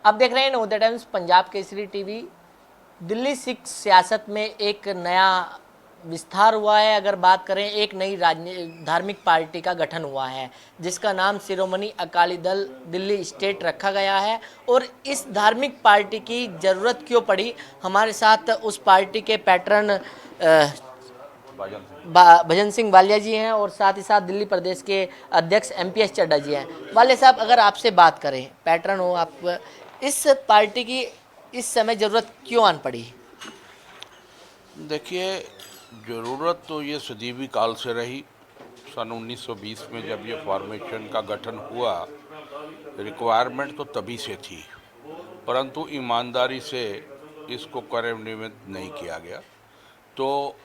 आप देख रहे हैं नवोदय टाइम्स पंजाब केसरी टीवी। दिल्ली सिख सियासत में एक नया विस्तार हुआ है। अगर बात करें, एक नई धार्मिक पार्टी का गठन हुआ है जिसका नाम शिरोमणि अकाली दल दिल्ली स्टेट रखा गया है। और इस धार्मिक पार्टी की ज़रूरत क्यों पड़ी, हमारे साथ उस पार्टी के पैटर्न भजन सिंह वालिया जी हैं और साथ ही साथ दिल्ली प्रदेश के अध्यक्ष एमपीएस चड्ढा जी हैं। वालिया साहब, अगर आपसे बात करें, पैटर्न हो आप, इस पार्टी की इस समय ज़रूरत क्यों आन पड़ी? देखिए, ज़रूरत तो ये सदीवी काल से रही। सन 1920 में जब ये फॉर्मेशन का गठन हुआ, रिक्वायरमेंट तो तभी से थी, परंतु ईमानदारी से इसको कार्यान्वित नहीं किया गया। तो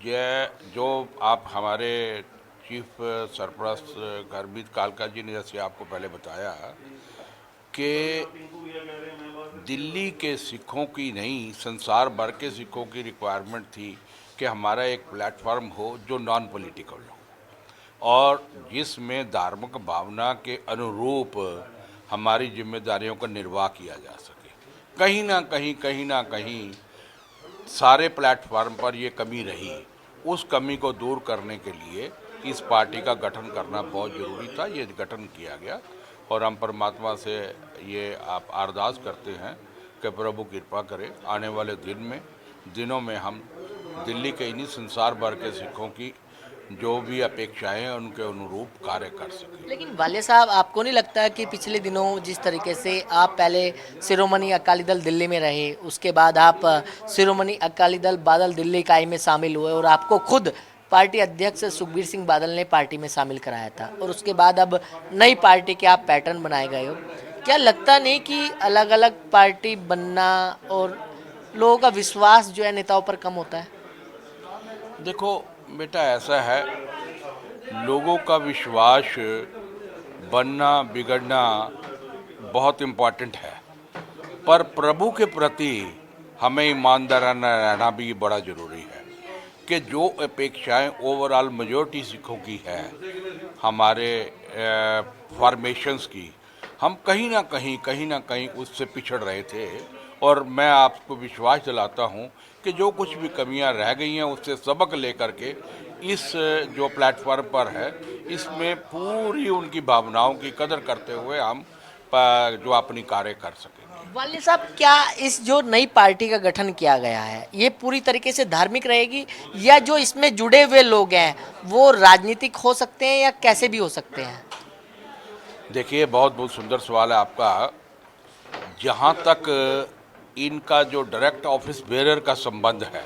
ये जो आप हमारे चीफ सरपरस्त गुरमीत कालका जी ने जैसे आपको पहले बताया कि दिल्ली के सिखों की नहीं, संसार भर के सिखों की रिक्वायरमेंट थी कि हमारा एक प्लेटफॉर्म हो जो नॉन पॉलिटिकल हो और जिसमें धार्मिक भावना के अनुरूप हमारी जिम्मेदारियों का निर्वाह किया जा सके। कहीं ना कहीं सारे प्लेटफॉर्म पर ये कमी रही। उस कमी को दूर करने के लिए इस पार्टी का गठन करना बहुत ज़रूरी था। ये गठन किया गया और हम परमात्मा से ये आप अरदास करते हैं कि प्रभु कृपा करे आने वाले दिनों में हम दिल्ली के इन्हीं संसार भर के सिखों की जो भी अपेक्षाएं हैं उनके अनुरूप कार्य कर सकें। लेकिन वालिया साहब, आपको नहीं लगता कि पिछले दिनों जिस तरीके से आप पहले शिरोमणि अकाली दल दिल्ली में रहे, उसके बाद आप शिरोमणि अकाली दल बादल दिल्ली इकाई में शामिल हुए और आपको खुद पार्टी अध्यक्ष सुखबीर सिंह बादल ने पार्टी में शामिल कराया था, और उसके बाद अब नई पार्टी के आप पैटर्न बनाए गए हो, क्या लगता नहीं कि अलग अलग पार्टी बनना और लोगों का विश्वास जो है नेताओं पर कम होता है? देखो बेटा, ऐसा है, लोगों का विश्वास बनना बिगड़ना बहुत इम्पोर्टेंट है, पर प्रभु के प्रति हमें ईमानदाराना रहना भी बड़ा ज़रूरी है कि जो अपेक्षाएं ओवरऑल मेजॉरिटी सिखों की है हमारे फॉर्मेशंस की, हम कहीं ना कहीं उससे पिछड़ रहे थे। और मैं आपको विश्वास दिलाता हूं कि जो कुछ भी कमियां रह गई हैं उससे सबक लेकर के इस जो प्लेटफॉर्म पर है इसमें पूरी उनकी भावनाओं की कदर करते हुए हम जो अपनी कार्य कर सकेंगे। वालिद साहब, क्या इस जो नई पार्टी का गठन किया गया है ये पूरी तरीके से धार्मिक रहेगी, या जो इसमें जुड़े हुए लोग हैं वो राजनीतिक हो सकते हैं या कैसे भी हो सकते हैं? देखिए, बहुत बहुत सुंदर सवाल है आपका। जहाँ तक इनका जो डायरेक्ट ऑफिस बेरर का संबंध है,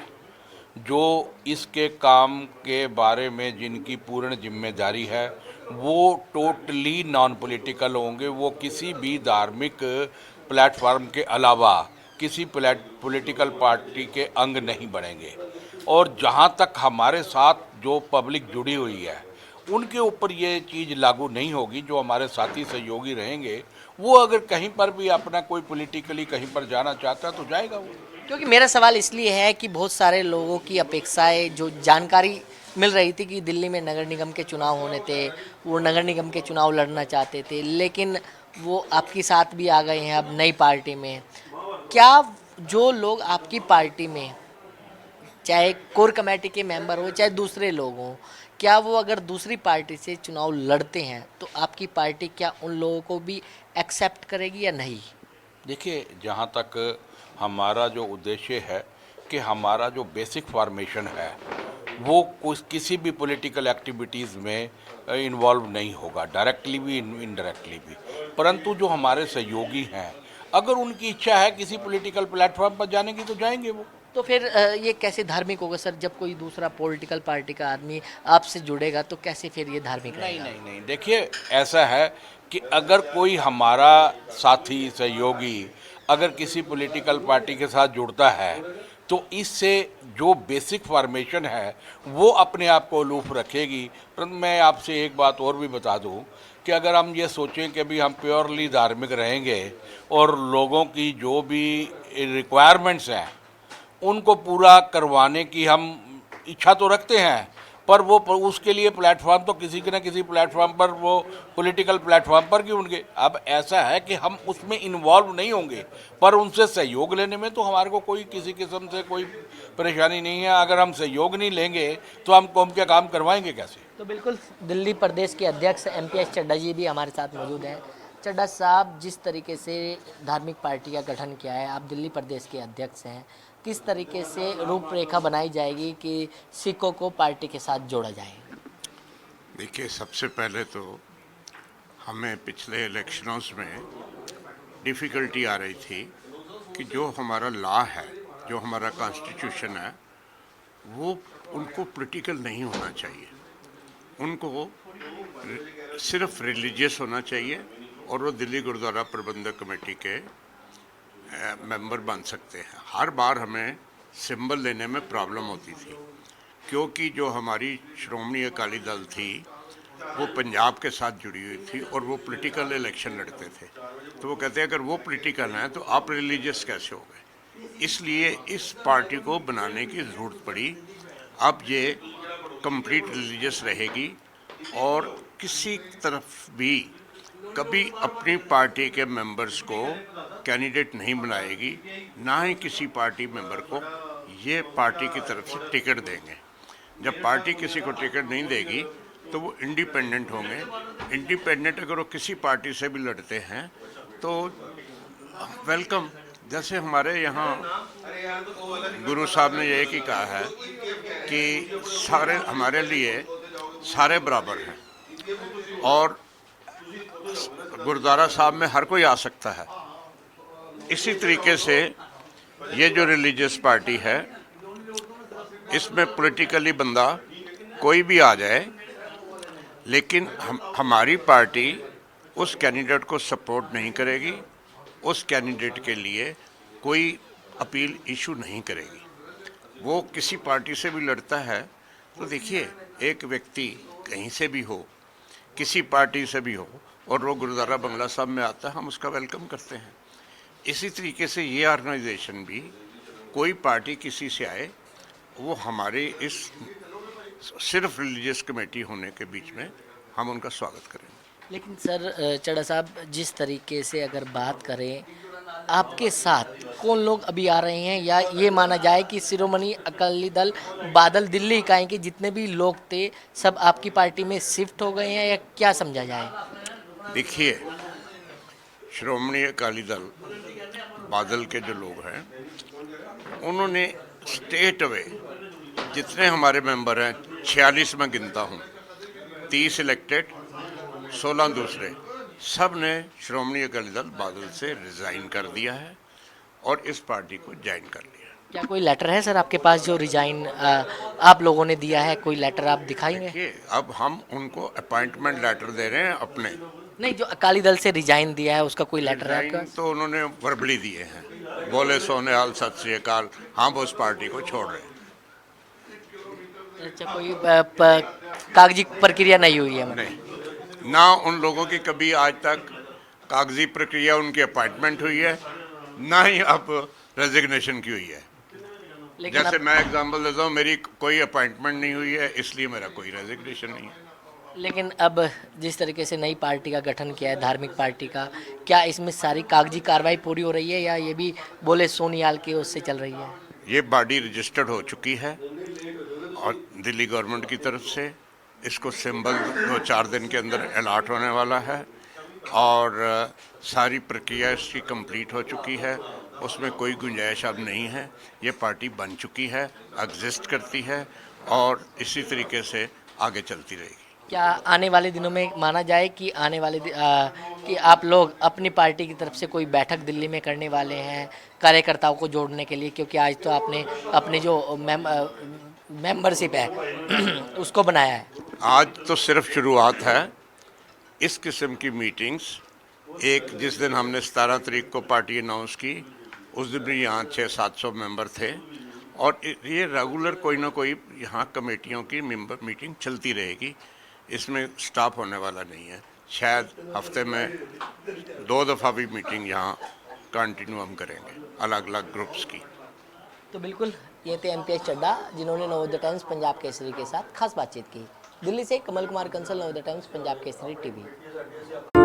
जो इसके काम के बारे में जिनकी पूर्ण जिम्मेदारी है, वो टोटली नॉन पॉलिटिकल होंगे। वो किसी भी धार्मिक प्लेटफॉर्म के अलावा किसी पॉलिटिकल पार्टी के अंग नहीं बनेंगे। और जहाँ तक हमारे साथ जो पब्लिक जुड़ी हुई है उनके ऊपर ये चीज़ लागू नहीं होगी। जो हमारे साथी सहयोगी रहेंगे वो अगर कहीं पर भी अपना कोई पॉलिटिकली कहीं पर जाना चाहता है तो जाएगा वो। क्योंकि मेरा सवाल इसलिए है कि बहुत सारे लोगों की अपेक्षाएं, जो जानकारी मिल रही थी कि दिल्ली में नगर निगम के चुनाव होने थे, वो नगर निगम के चुनाव लड़ना चाहते थे, लेकिन वो आपके साथ भी आ गए हैं अब नई पार्टी में। क्या जो लोग आपकी पार्टी में, चाहे कोर कमेटी के मेंबर हो चाहे दूसरे लोग हों, क्या वो अगर दूसरी पार्टी से चुनाव लड़ते हैं तो आपकी पार्टी क्या उन लोगों को भी एक्सेप्ट करेगी या नहीं? देखिए, जहाँ तक हमारा जो उद्देश्य है कि हमारा जो बेसिक फॉर्मेशन है वो किसी भी पॉलिटिकल एक्टिविटीज़ में इन्वॉल्व नहीं होगा, डायरेक्टली भी इनडायरेक्टली भी। परंतु जो हमारे सहयोगी हैं, अगर उनकी इच्छा है किसी पॉलिटिकल प्लेटफॉर्म पर जाने की तो जाएंगे वो। तो फिर ये कैसे धार्मिक होगा सर? जब कोई दूसरा पॉलिटिकल पार्टी का आदमी आपसे जुड़ेगा तो कैसे फिर ये धार्मिक नहीं रहेगा? नहीं नहीं, देखिए, ऐसा है कि अगर कोई हमारा साथी सहयोगी अगर किसी पॉलिटिकल पार्टी के साथ जुड़ता है तो इससे जो बेसिक फॉर्मेशन है वो अपने आप को अलूफ रखेगी। परंतु मैं आपसे एक बात और भी बता दूं कि अगर हम ये सोचें कि भी हम प्योरली धार्मिक रहेंगे और लोगों की जो भी रिक्वायरमेंट्स हैं उनको पूरा करवाने की हम इच्छा तो रखते हैं, पर वो उसके लिए प्लेटफॉर्म तो किसी न किसी प्लेटफॉर्म पर, वो पॉलिटिकल प्लेटफॉर्म पर क्यों होंगे। अब ऐसा है कि हम उसमें इन्वॉल्व नहीं होंगे, पर उनसे सहयोग लेने में तो हमारे को कोई किसी किस्म से कोई परेशानी नहीं है। अगर हम सहयोग नहीं लेंगे तो हम कौम के काम करवाएंगे कैसे। तो बिल्कुल दिल्ली प्रदेश के अध्यक्ष एमपीएस चड्डा जी भी हमारे साथ मौजूद हैं। चड्डा साहब, जिस तरीके से धार्मिक पार्टी का गठन किया है, आप दिल्ली प्रदेश के अध्यक्ष हैं, किस तरीके से रूपरेखा बनाई जाएगी कि सिखों को पार्टी के साथ जोड़ा जाए? देखिए, सबसे पहले तो हमें पिछले इलेक्शनों में डिफ़िकल्टी आ रही थी कि जो हमारा लॉ है, जो हमारा कॉन्स्टिट्यूशन है, वो उनको पॉलिटिकल नहीं होना चाहिए। उनको सिर्फ रिलीजियस होना चाहिए और वो दिल्ली गुरुद्वारा प्रबंधक कमेटी के मेंबर बन सकते हैं। हर बार हमें सिंबल लेने में प्रॉब्लम होती थी, क्योंकि जो हमारी श्रोमणी अकाली दल थी वो पंजाब के साथ जुड़ी हुई थी और वो पॉलिटिकल इलेक्शन लड़ते थे। तो वो कहते हैं अगर वो पॉलिटिकल हैं तो आप रिलीजियस कैसे हो गए। इसलिए इस पार्टी को बनाने की ज़रूरत पड़ी। अब ये कंप्लीट रिलीजियस रहेगी और किसी तरफ भी कभी अपनी पार्टी के मेंबर्स को कैंडिडेट नहीं बनाएगी, ना ही किसी पार्टी मेंबर को ये पार्टी की तरफ से टिकट देंगे। जब पार्टी किसी को टिकट नहीं देगी तो वो इंडिपेंडेंट होंगे। इंडिपेंडेंट अगर वो किसी पार्टी से भी लड़ते हैं तो वेलकम। जैसे हमारे यहाँ गुरु साहब ने ये ही कहा है कि सारे हमारे लिए सारे बराबर हैं और गुरुद्वारा साहब में हर कोई आ सकता है। इसी तरीके से ये जो रिलीजियस पार्टी है, इसमें पॉलिटिकली बंदा कोई भी आ जाए, लेकिन हमारी पार्टी उस कैंडिडेट को सपोर्ट नहीं करेगी, उस कैंडिडेट के लिए कोई अपील इशू नहीं करेगी। वो किसी पार्टी से भी लड़ता है तो देखिए, एक व्यक्ति कहीं से भी हो, किसी पार्टी से भी हो, और वो गुरुद्वारा बंगला साहब में आता है, हम उसका वेलकम करते हैं। इसी तरीके से ये ऑर्गेनाइजेशन भी, कोई पार्टी किसी से आए, वो हमारे इस सिर्फ रिलीजियस कमेटी होने के बीच में हम उनका स्वागत करेंगे। लेकिन सर चड्डा साहब, जिस तरीके से अगर बात करें, आपके साथ कौन लोग अभी आ रहे हैं, या ये माना जाए कि शिरोमणि अकाली दल बादल दिल्ली इकाई के जितने भी लोग थे सब आपकी पार्टी में शिफ्ट हो गए हैं, या क्या समझा जाए? देखिए, श्रोमणी अकाली दल बादल के जो लोग हैं, उन्होंने स्टेट अवे जितने हमारे मेंबर हैं, 46 में गिनता हूँ, 30 इलेक्टेड, 16 दूसरे, सब ने श्रोमणी अकाली दल बादल से रिज़ाइन कर दिया है और इस पार्टी को ज्वाइन कर लिया। क्या कोई लेटर है सर आपके पास जो रिजाइन आप लोगों ने दिया है? कोई लेटर आप दिखाएंगे? देखिए, अब हम उनको अपॉइंटमेंट लेटर दे रहे हैं अपने। नहीं, जो अकाली दल से रिजाइन दिया है उसका कोई लेटर है आपका? रिजाइन तो उन्होंने वर्बली दिए हैं, बोले सोनेहाल सत श्री अकाल, हम उस पार्टी को छोड़ रहे हैं। अच्छा, कोई कागजी प्रक्रिया नहीं हुई है? नहीं, ना उन लोगों की कभी आज तक कागजी प्रक्रिया, उनकी अपॉइंटमेंट हुई है, ना ही अब रेजिग्नेशन की हुई है। लेकिन जैसे अब, मैं एग्जांपल देता हूँ, मेरी कोई अपॉइंटमेंट नहीं हुई है, इसलिए मेरा कोई रेजिग्नेशन नहीं है। लेकिन अब जिस तरीके से नई पार्टी का गठन किया है, धार्मिक पार्टी का, क्या इसमें सारी कागजी कार्रवाई पूरी हो रही है, या ये भी बोले सोनियाल के उससे चल रही है? ये बॉडी रजिस्टर्ड हो चुकी है और दिल्ली गवर्नमेंट की तरफ से इसको सिंबल 2-4 दिन के अंदर अलॉट होने वाला है और सारी प्रक्रिया इसकी कंप्लीट हो चुकी है। उसमें कोई गुंजाइश अब नहीं है। ये पार्टी बन चुकी है, एग्जिस्ट करती है और इसी तरीके से आगे चलती रहेगी। क्या आने वाले दिनों में माना जाए कि कि आप लोग अपनी पार्टी की तरफ से कोई बैठक दिल्ली में करने वाले हैं कार्यकर्ताओं को जोड़ने के लिए? क्योंकि आज तो आपने अपने जो मेंबरशिप है उसको बनाया है। आज तो सिर्फ शुरुआत है। इस किस्म की मीटिंग्स, एक जिस दिन हमने 17 तारीख को पार्टी अनाउंस की, उस दिन भी यहाँ 600-700 मेंबर थे और ये रेगुलर कोई ना कोई यहाँ कमेटियों की मेंबर मीटिंग चलती रहेगी। इसमें स्टॉप होने वाला नहीं है। शायद हफ्ते में 2 दफ़ा भी मीटिंग यहाँ कंटिन्यू हम करेंगे, अलग अलग ग्रुप्स की। तो बिल्कुल ये थे एमपीएस चड्ढा जिन्होंने नवोदय टाइम्स पंजाब केसरी के साथ खास बातचीत की। दिल्ली से कमल कुमार कंसल, नवोदय टाइम्स पंजाब केसरी टीवी।